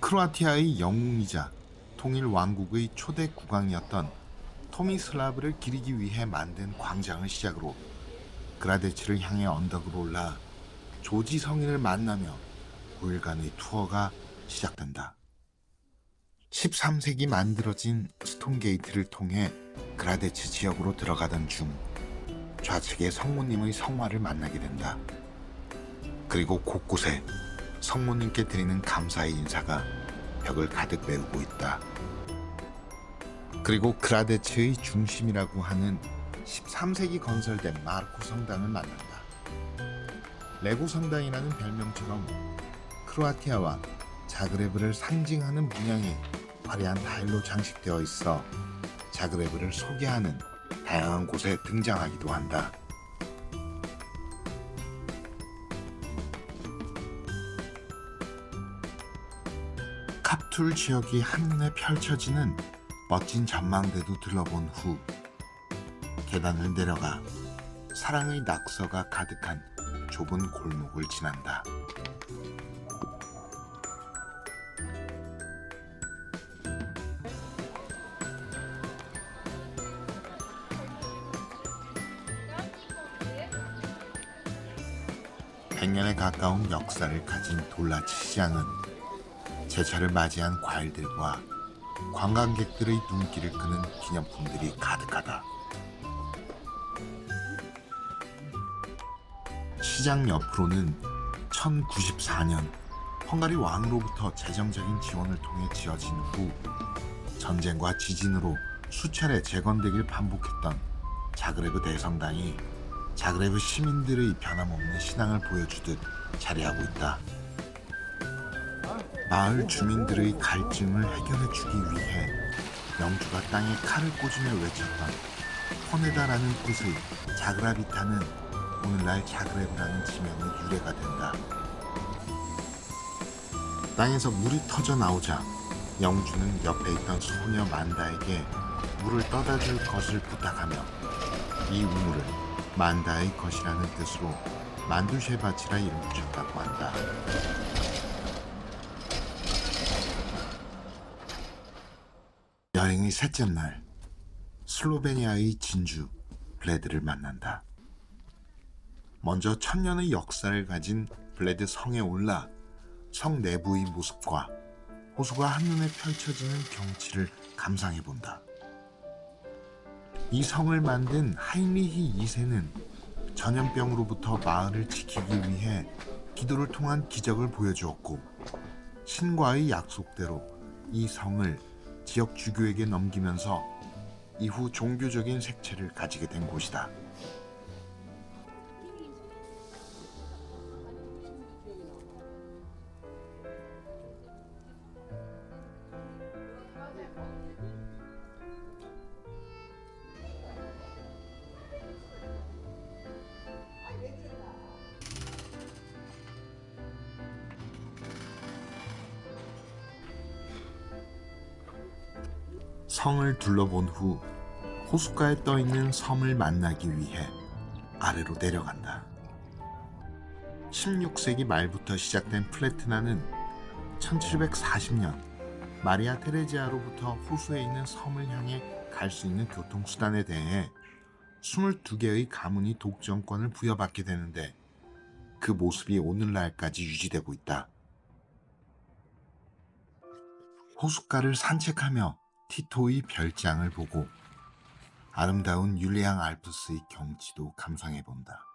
크로아티아의 영웅이자 통일 왕국의 초대 국왕이었던 토미슬라브를 기리기 위해 만든 광장을 시작으로 그라데츠를 향해 언덕으로 올라 조지 성인을 만나며 5일간의 투어가 시작된다. 13세기 만들어진 스톤게이트를 통해 그라데츠 지역으로 들어가던 중 좌측의 성모님의 성화를 만나게 된다. 그리고 곳곳에 성모님께 드리는 감사의 인사가 벽을 가득 메우고 있다. 그리고 그라데츠의 중심이라고 하는 13세기 건설된 마르코 성당을 만난다. 레고 성당이라는 별명처럼 크로아티아와 자그레브를 상징하는 문양이 화려한 타일로 장식되어 있어 자그레브를 소개하는 다양한 곳에 등장하기도 한다. 카툴 지역이 한눈에 펼쳐지는 멋진 전망대도 둘러본 후 계단을 내려가 사랑의 낙서가 가득한 좁은 골목을 지난다. (100년에) 가까운 역사를 가진 돌라치 시장은 제철을 맞이한 과일들과 관광객들의 눈길을 끄는 기념품들이 가득하다. 시장 옆으로는 1094년 헝가리 왕으로부터 재정적인 지원을 통해 지어진 후 전쟁과 지진으로 수차례 재건되길 반복했던 자그레브 대성당이 자그레브 시민들의 변함없는 신앙을 보여주듯 자리하고 있다. 마을 주민들의 갈증을 해결해주기 위해 영주가 땅에 칼을 꽂으며 외쳤던 포네다라는 곳의 자그라비타는 오늘날 자그레브라는 지명의 유래가 된다. 땅에서 물이 터져 나오자 영주는 옆에 있던 소녀 만다에게 물을 떠다 줄 것을 부탁하며 이 우물을 만다의 것이라는 뜻으로 만두쉐바치라 이름 붙였다고 한다. 여행의 셋째 날, 슬로베니아의 진주 블레드를 만난다. 먼저 천년의 역사를 가진 블레드 성에 올라 성 내부의 모습과 호수가 한눈에 펼쳐지는 경치를 감상해본다. 이 성을 만든 하인리히 2세는 전염병으로부터 마을을 지키기 위해 기도를 통한 기적을 보여주었고 신과의 약속대로 이 성을 지역 주교에게 넘기면서 이후 종교적인 색채를 가지게 된 곳이다. 성을 둘러본 후 호숫가에 떠있는 섬을 만나기 위해 아래로 내려간다. 16세기 말부터 시작된 플레트나는 1740년 마리아 테레지아로부터 호수에 있는 섬을 향해 갈 수 있는 교통수단에 대해 22개의 가문이 독점권을 부여받게 되는데 그 모습이 오늘날까지 유지되고 있다. 호숫가를 산책하며 티토의 별장을 보고 아름다운 율리앙 알프스의 경치도 감상해본다.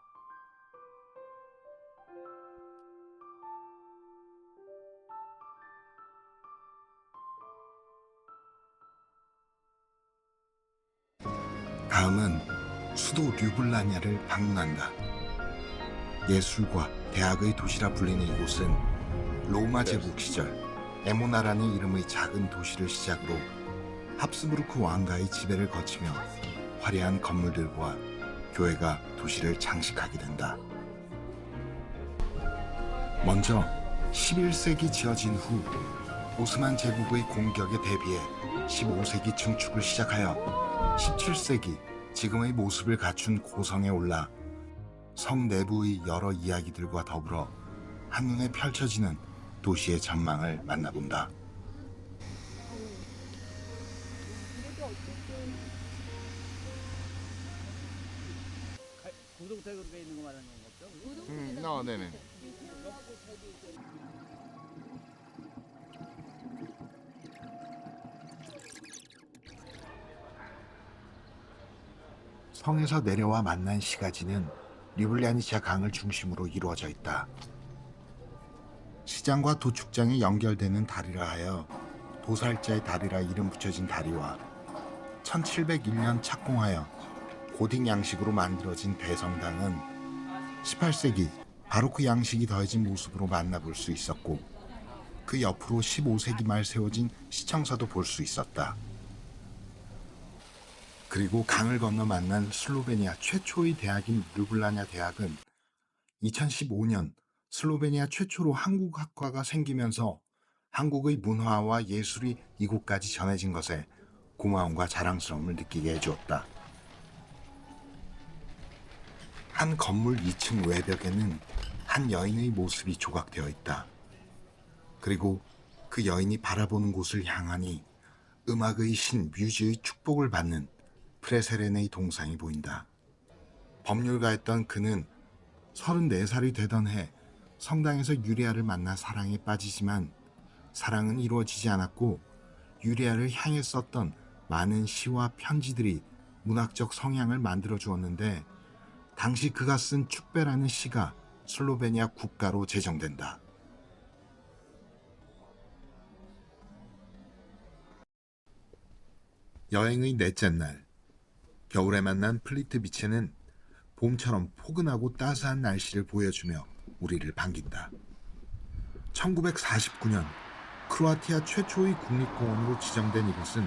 다음은 수도 류블라냐를 방문한다. 예술과 대학의 도시라 불리는 이곳은 로마 제국 시절 에모나라는 이름의 작은 도시를 시작으로 합스부르크 왕가의 지배를 거치며 화려한 건물들과 교회가 도시를 장식하게 된다. 먼저 11세기 지어진 후 오스만 제국의 공격에 대비해 15세기 증축을 시작하여 17세기 지금의 모습을 갖춘 고성에 올라 성 내부의 여러 이야기들과 더불어 한눈에 펼쳐지는 도시의 전망을 만나본다. 고동태그룹에 있는 거 말하는 건가 보죠? 네네. 성에서 내려와 만난 시가지는 리블리아니차 강을 중심으로 이루어져 있다. 시장과 도축장이 연결되는 다리라 하여 도살자의 다리라 이름 붙여진 다리와 1701년 착공하여 고딕 양식으로 만들어진 대성당은 18세기 바로크 양식이 더해진 모습으로 만나볼 수 있었고, 그 옆으로 15세기 말 세워진 시청사도 볼 수 있었다. 그리고 강을 건너 만난 슬로베니아 최초의 대학인 르블라냐 대학은 2015년 슬로베니아 최초로 한국학과가 생기면서 한국의 문화와 예술이 이곳까지 전해진 것에 고마움과 자랑스러움을 느끼게 해주었다. 한 건물 2층 외벽에는 한 여인의 모습이 조각되어 있다. 그리고 그 여인이 바라보는 곳을 향하니 음악의 신 뮤즈의 축복을 받는 프레세렌의 동상이 보인다. 법률가였던 그는 34살이 되던 해 성당에서 유리아를 만나 사랑에 빠지지만 사랑은 이루어지지 않았고, 유리아를 향해 썼던 많은 시와 편지들이 문학적 성향을 만들어 주었는데, 당시 그가 쓴 축배라는 시가 슬로베니아 국가로 제정된다. 여행의 넷째 날, 겨울에 만난 플리트 비치는 봄처럼 포근하고 따스한 날씨를 보여주며 우리를 반긴다. 1949년 크로아티아 최초의 국립공원으로 지정된 이곳은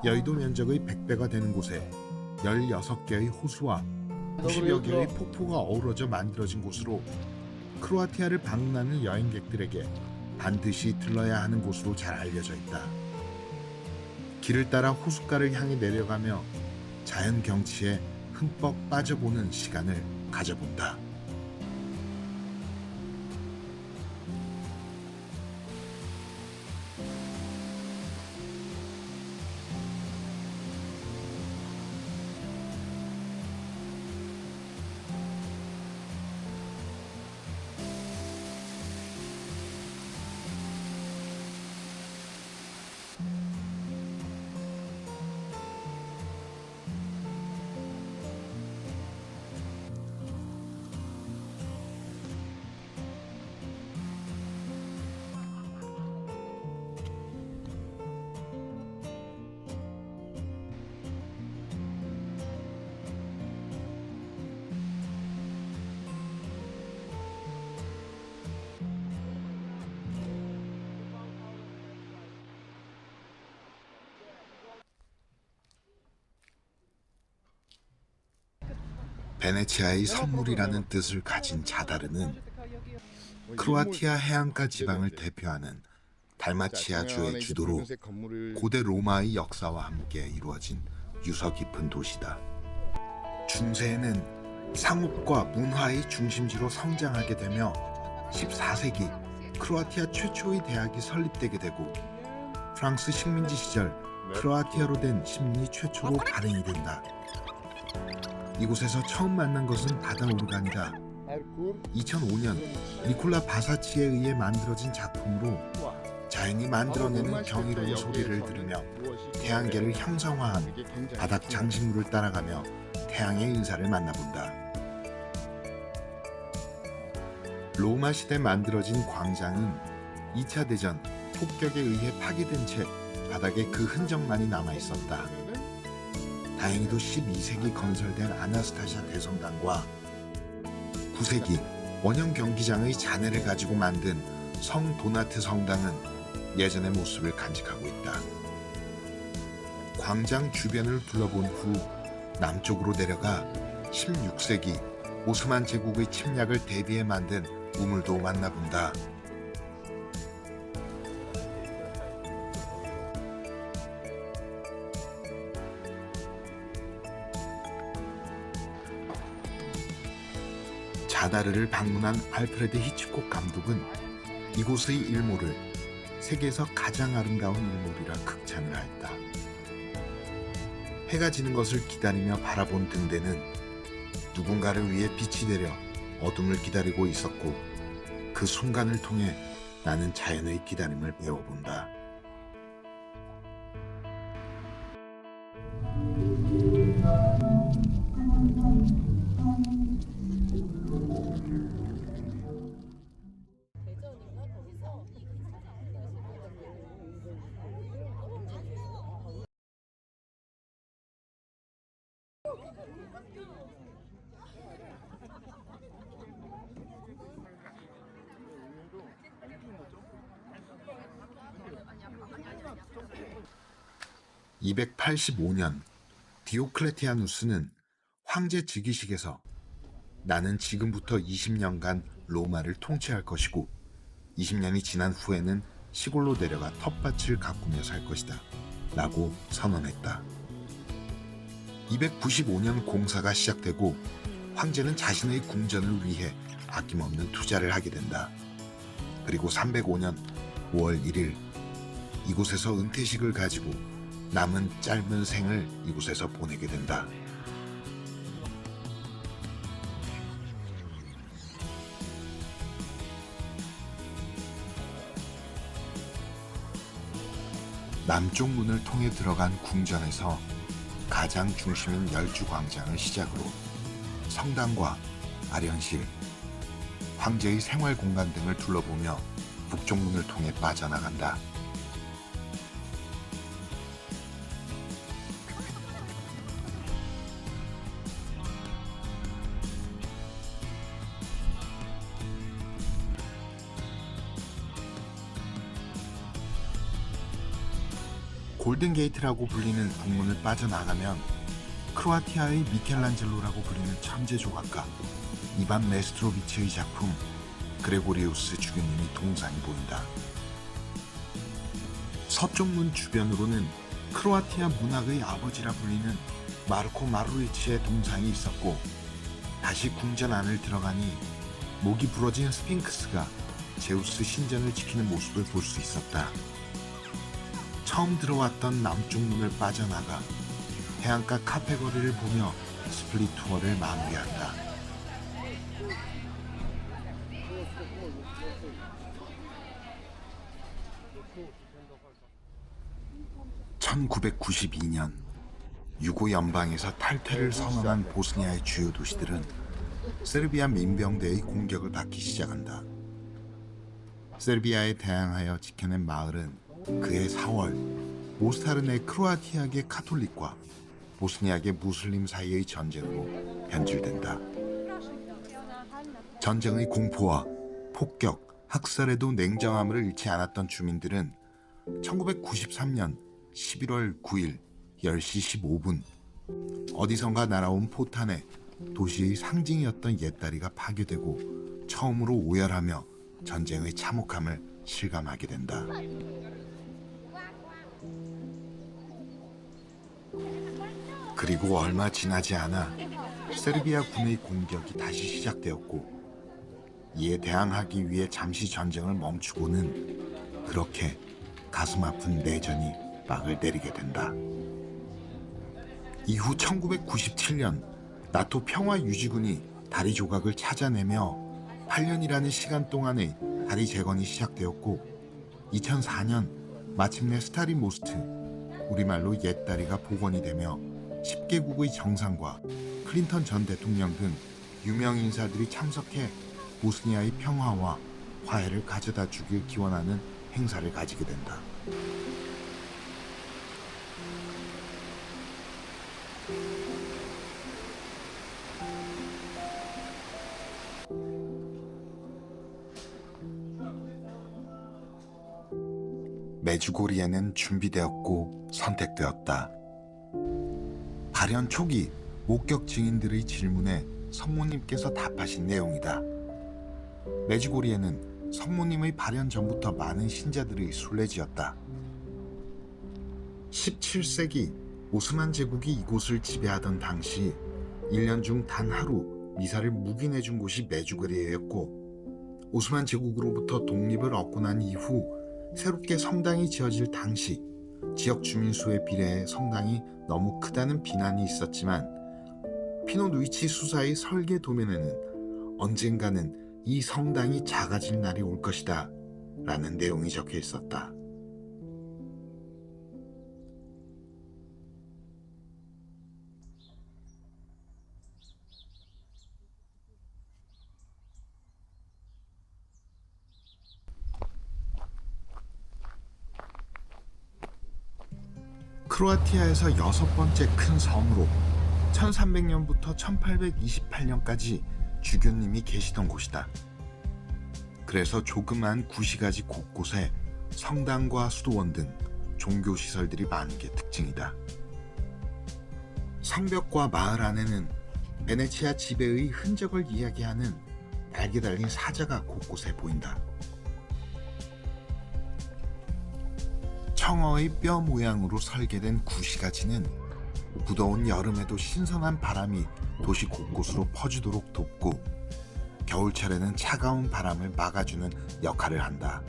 여의도 면적의 100배가 되는 곳에 16개의 호수와 90여 개의 폭포가 어우러져 만들어진 곳으로 크로아티아를 방문하는 여행객들에게 반드시 들러야 하는 곳으로 잘 알려져 있다. 길을 따라 호숫가를 향해 내려가며 자연 경치에 흠뻑 빠져보는 시간을 가져본다. 베네치아의 선물이라는 뜻을 가진 자다르는 크로아티아 해안가 지방을 대표하는 달마치아주의 주도로 고대 로마의 역사와 함께 이루어진 유서 깊은 도시다. 중세에는 상업과 문화의 중심지로 성장하게 되며 14세기 크로아티아 최초의 대학이 설립되게 되고, 프랑스 식민지 시절 크로아티아로 된 신문이 최초로 발행이 된다. 이곳에서 처음 만난 것은 바다오르간이다. 2005년 니콜라 바사치에 의해 만들어진 작품으로 자연이 만들어내는 경이로운 소리를 들으며 태양계를 형상화한 바닥 장식물을 따라가며 태양의 인사를 만나본다. 로마 시대 만들어진 광장은 2차 대전 폭격에 의해 파괴된 채 바닥에 그 흔적만이 남아있었다. 다행히도 12세기 건설된 아나스타샤 대성당과 9세기 원형 경기장의 잔해를 가지고 만든 성 도나트 성당은 예전의 모습을 간직하고 있다. 광장 주변을 둘러본 후 남쪽으로 내려가 16세기 오스만 제국의 침략을 대비해 만든 우물도 만나본다. 자다르를 방문한 알프레드 히치콕 감독은 이곳의 일몰을 세계에서 가장 아름다운 일몰이라 극찬을 하였다. 해가 지는 것을 기다리며 바라본 등대는 누군가를 위해 빛이 되려 어둠을 기다리고 있었고, 그 순간을 통해 나는 자연의 기다림을 배워본다. (285년) 디오클레티아누스는 황제 즉위식에서 나는 지금부터 20년간 로마를 통치할 것이고 20년이 지난 후에는 시골로 내려가 텃밭을 가꾸며 살 것이다 라고 선언했다. 295년 공사가 시작되고 황제는 자신의 궁전을 위해 아낌없는 투자를 하게 된다. 그리고 305년 5월 1일 이곳에서 은퇴식을 가지고 남은 짧은 생을 이곳에서 보내게 된다. 남쪽 문을 통해 들어간 궁전에서 가장 중심인 열주광장을 시작으로 성당과 아련실, 황제의 생활 공간 등을 둘러보며 북쪽 문을 통해 빠져나간다. 골든게이트라고 불리는 북문을 빠져나가면 크로아티아의 미켈란젤로라고 불리는 천재 조각가 이반 메스트로비치의 작품 그레고리우스 주교님이 동상이 보인다. 서쪽 문 주변으로는 크로아티아 문학의 아버지라 불리는 마르코 마루리치의 동상이 있었고, 다시 궁전 안을 들어가니 목이 부러진 스핑크스가 제우스 신전을 지키는 모습을 볼 수 있었다. 처음 들어왔던 남쪽 문을 빠져나가 해안가 카페 거리를 보며 스플릿 투어를 마무리한다. (1992년) 유고 연방에서 탈퇴를 선언한 보스니아의 주요 도시들은 세르비아 민병대의 공격을 받기 시작한다. 세르비아에 대항하여 지켜낸 마을은 그해 4월 모스타르네 크로아티아계 카톨릭과 보스니아계 무슬림 사이의 전쟁으로 변질된다. 전쟁의 공포와 폭격, 학살에도 냉정함을 잃지 않았던 주민들은 1993년 11월 9일 10시 15분 어디선가 날아온 포탄에 도시의 상징이었던 옛다리가 파괴되고 처음으로 오열하며 전쟁의 참혹함을 실감하게 된다. 그리고 얼마 지나지 않아 세르비아 군의 공격이 다시 시작되었고, 이에 대항하기 위해 잠시 전쟁을 멈추고는 그렇게 가슴 아픈 내전이 막을 내리게 된다. 이후 1997년 나토 평화유지군이 다리 조각을 찾아내며 8년이라는 시간 동안의 다리 재건이 시작되었고, 2004년 마침내 스타린 모스트, 우리말로 옛다리가 복원이 되며 10개국의 정상과 클린턴 전 대통령 등 유명 인사들이 참석해 보스니아의 평화와 화해를 가져다 주길 기원하는 행사를 가지게 된다. 메주고리에는 준비되었고 선택되었다. 발현 초기 목격 증인들의 질문에 성모님께서 답하신 내용이다. 메주고리에는 성모님의 발현 전부터 많은 신자들의 순례지였다. 17세기 오스만 제국이 이곳을 지배하던 당시 1년 중 단 하루 미사를 묵인해준 곳이 메주고리였고, 오스만 제국으로부터 독립을 얻고 난 이후 새롭게 성당이 지어질 당시 지역 주민 수에 비례해 성당이 너무 크다는 비난이 있었지만 피노 누이치 수사의 설계 도면에는 언젠가는 이 성당이 작아질 날이 올 것이다 라는 내용이 적혀 있었다. 크로아티아에서 6번째 큰 섬으로 1300년부터 1828년까지 주교님이 계시던 곳이다. 그래서 조그만 구시가지 곳곳에 성당과 수도원 등 종교시설들이 많은 게 특징이다. 성벽과 마을 안에는 베네치아 지배의 흔적을 이야기하는 날개 달린 사자가 곳곳에 보인다. 청어의 뼈 모양으로 설계된 구시가지는 무더운 여름에도 신선한 바람이 도시 곳곳으로 퍼지도록 돕고 겨울철에는 차가운 바람을 막아주는 역할을 한다.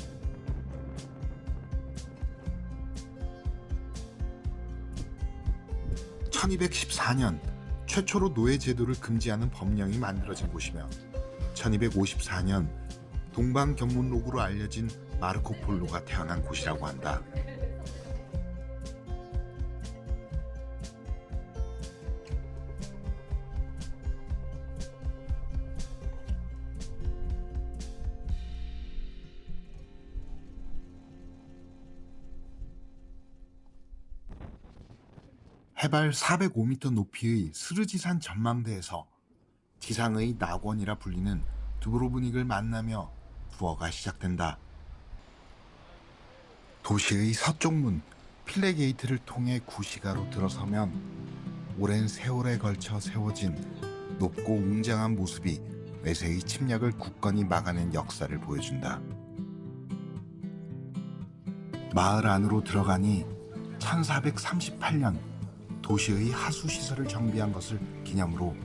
(1214년) 최초로 노예 제도를 금지하는 법령이 만들어진 곳이며 1254년 동방견문록으로 알려진 마르코 폴로가 태어난 곳이라고 한다. 해발 405m 높이의 스르지산 전망대에서 지상의 낙원이라 불리는 두브로브닉을 만나며 투어가 시작된다. 도시의 서쪽 문 필레 게이트를 통해 구시가로 들어서면 오랜 세월에 걸쳐 세워진 높고 웅장한 모습이 외세의 침략을 굳건히 막아낸 역사를 보여준다. 마을 안으로 들어가니 1438년 도시의 하수시설을 정비한 것을 기념으로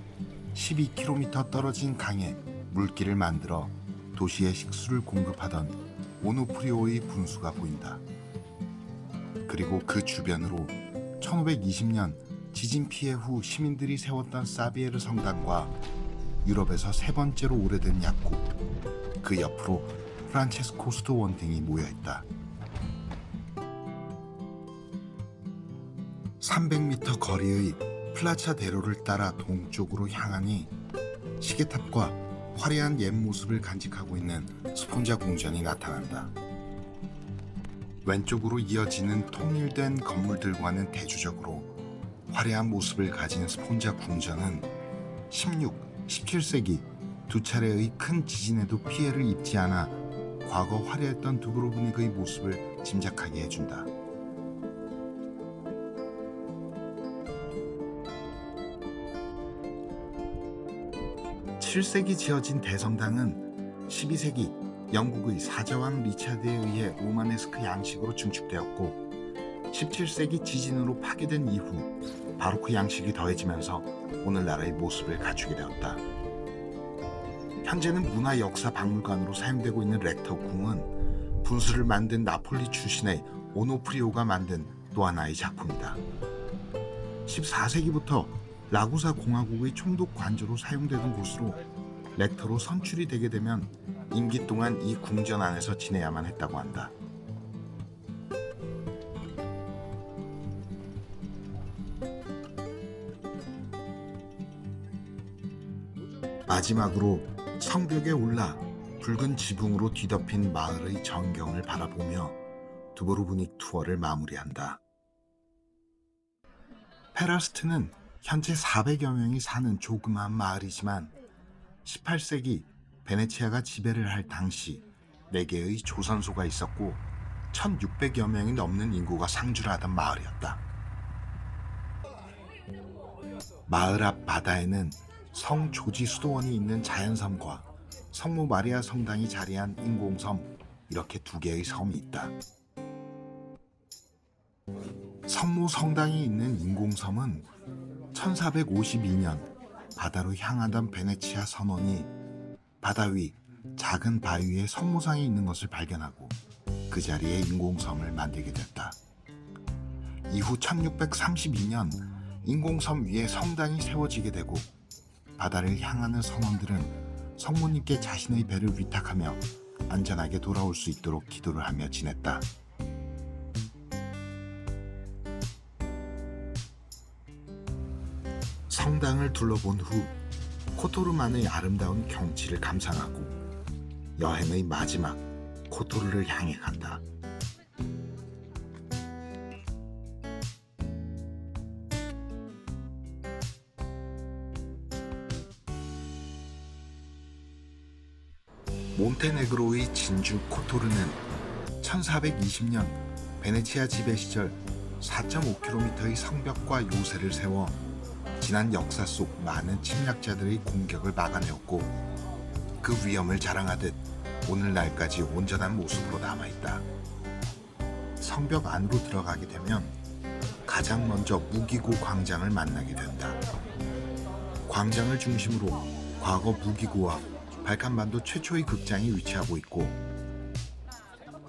12km 떨어진 강에 물길을 만들어 도시에 식수를 공급하던 오노프리오의 분수가 보인다. 그리고 그 주변으로 1520년 지진 피해 후 시민들이 세웠던 사비에르 성당과 유럽에서 세 번째로 오래된 약국, 그 옆으로 프란체스코 수도원 등이 모여있다. 300m 거리의 플라차 대로를 따라 동쪽으로 향하니 시계탑과 화려한 옛 모습을 간직하고 있는 스폰자 궁전이 나타난다. 왼쪽으로 이어지는 통일된 건물들과는 대조적으로 화려한 모습을 가진 스폰자 궁전은 16, 17세기 두 차례의 큰 지진에도 피해를 입지 않아 과거 화려했던 두브로브닉의 모습을 짐작하게 해준다. (7세기) 지어진 대성당은 (12세기) 영국의 사자왕 리차드에 의해 로마네스크 양식으로 증축되었고 17세기 지진으로 파괴된 이후 바로크 양식이 더해지면서 오늘날의 모습을 갖추게 되었다. 현재는 문화역사박물관으로 사용되고 있는 렉터 궁은 분수를 만든 나폴리 출신의 오노프리오가 만든 또 하나의 작품이다. 14세기부터 라구사 공화국의 총독 관저로 사용되던 곳으로 렉터로 선출이 되게 되면 임기 동안 이 궁전 안에서 지내야만 했다고 한다. 마지막으로 성벽에 올라 붉은 지붕으로 뒤덮인 마을의 전경을 바라보며 두브로브닉 투어를 마무리한다. 페라스트는 현재 400여 명이 사는 조그마한 마을이지만 18세기 베네치아가 지배를 할 당시 4개의 조선소가 있었고 1600여 명이 넘는 인구가 상주를 하던 마을이었다. 마을 앞 바다에는 성 조지 수도원이 있는 자연섬과 성모 마리아 성당이 자리한 인공섬, 이렇게 2개의 섬이 있다. 성모 성당이 있는 인공섬은 1452년 바다로 향하던 베네치아 선원이 바다 위 작은 바위 위에 성모상이 있는 것을 발견하고 그 자리에 인공섬을 만들게 됐다. 이후 1632년 인공섬 위에 성당이 세워지게 되고 바다를 향하는 선원들은 성모님께 자신의 배를 위탁하며 안전하게 돌아올 수 있도록 기도를 하며 지냈다. 성당을 둘러본 후 코토르만의 아름다운 경치를 감상하고 여행의 마지막 코토르를 향해 간다. 몬테네그로의 진주 코토르는 1420년 베네치아 지배 시절 4.5km의 성벽과 요새를 세워 지난 역사 속 많은 침략자들의 공격을 막아내었고 그 위엄을 자랑하듯 오늘날까지 온전한 모습으로 남아있다. 성벽 안으로 들어가게 되면 가장 먼저 무기고 광장을 만나게 된다. 광장을 중심으로 과거 무기고와 발칸반도 최초의 극장이 위치하고 있고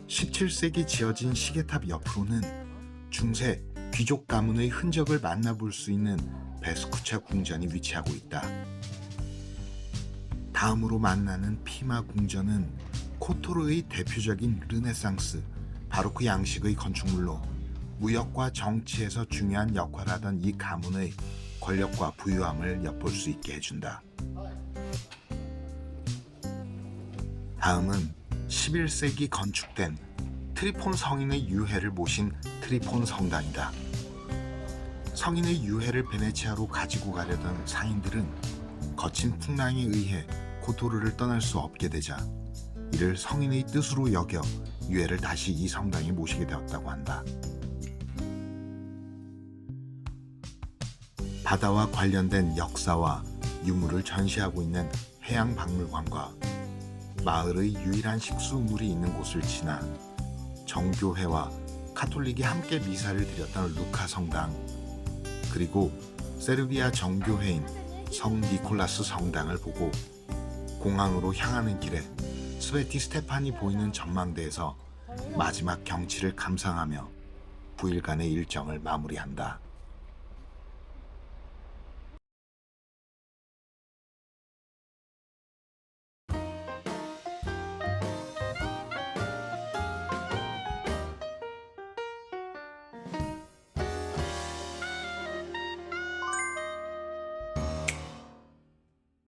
17세기 지어진 시계탑 옆으로는 중세 귀족 가문의 흔적을 만나볼 수 있는 베스쿠차 궁전이 위치하고 있다. 다음으로 만나는 피마 궁전은 코토르의 대표적인 르네상스, 바로크 양식의 건축물로 무역과 정치에서 중요한 역할을 하던 이 가문의 권력과 부유함을 엿볼 수 있게 해준다. 다음은 11세기 건축된 트리폰 성인의 유해를 모신 트리폰 성당이다. 성인의 유해를 베네치아로 가지고 가려던 상인들은 거친 풍랑에 의해 코토르를 떠날 수 없게 되자 이를 성인의 뜻으로 여겨 유해를 다시 이 성당에 모시게 되었다고 한다. 바다와 관련된 역사와 유물을 전시하고 있는 해양박물관과 마을의 유일한 식수물이 있는 곳을 지나 정교회와 카톨릭이 함께 미사를 드렸던 루카 성당, 그리고 세르비아 정교회인 성 니콜라스 성당을 보고 공항으로 향하는 길에 스베티 스테판이 보이는 전망대에서 마지막 경치를 감상하며 9일간의 일정을 마무리한다.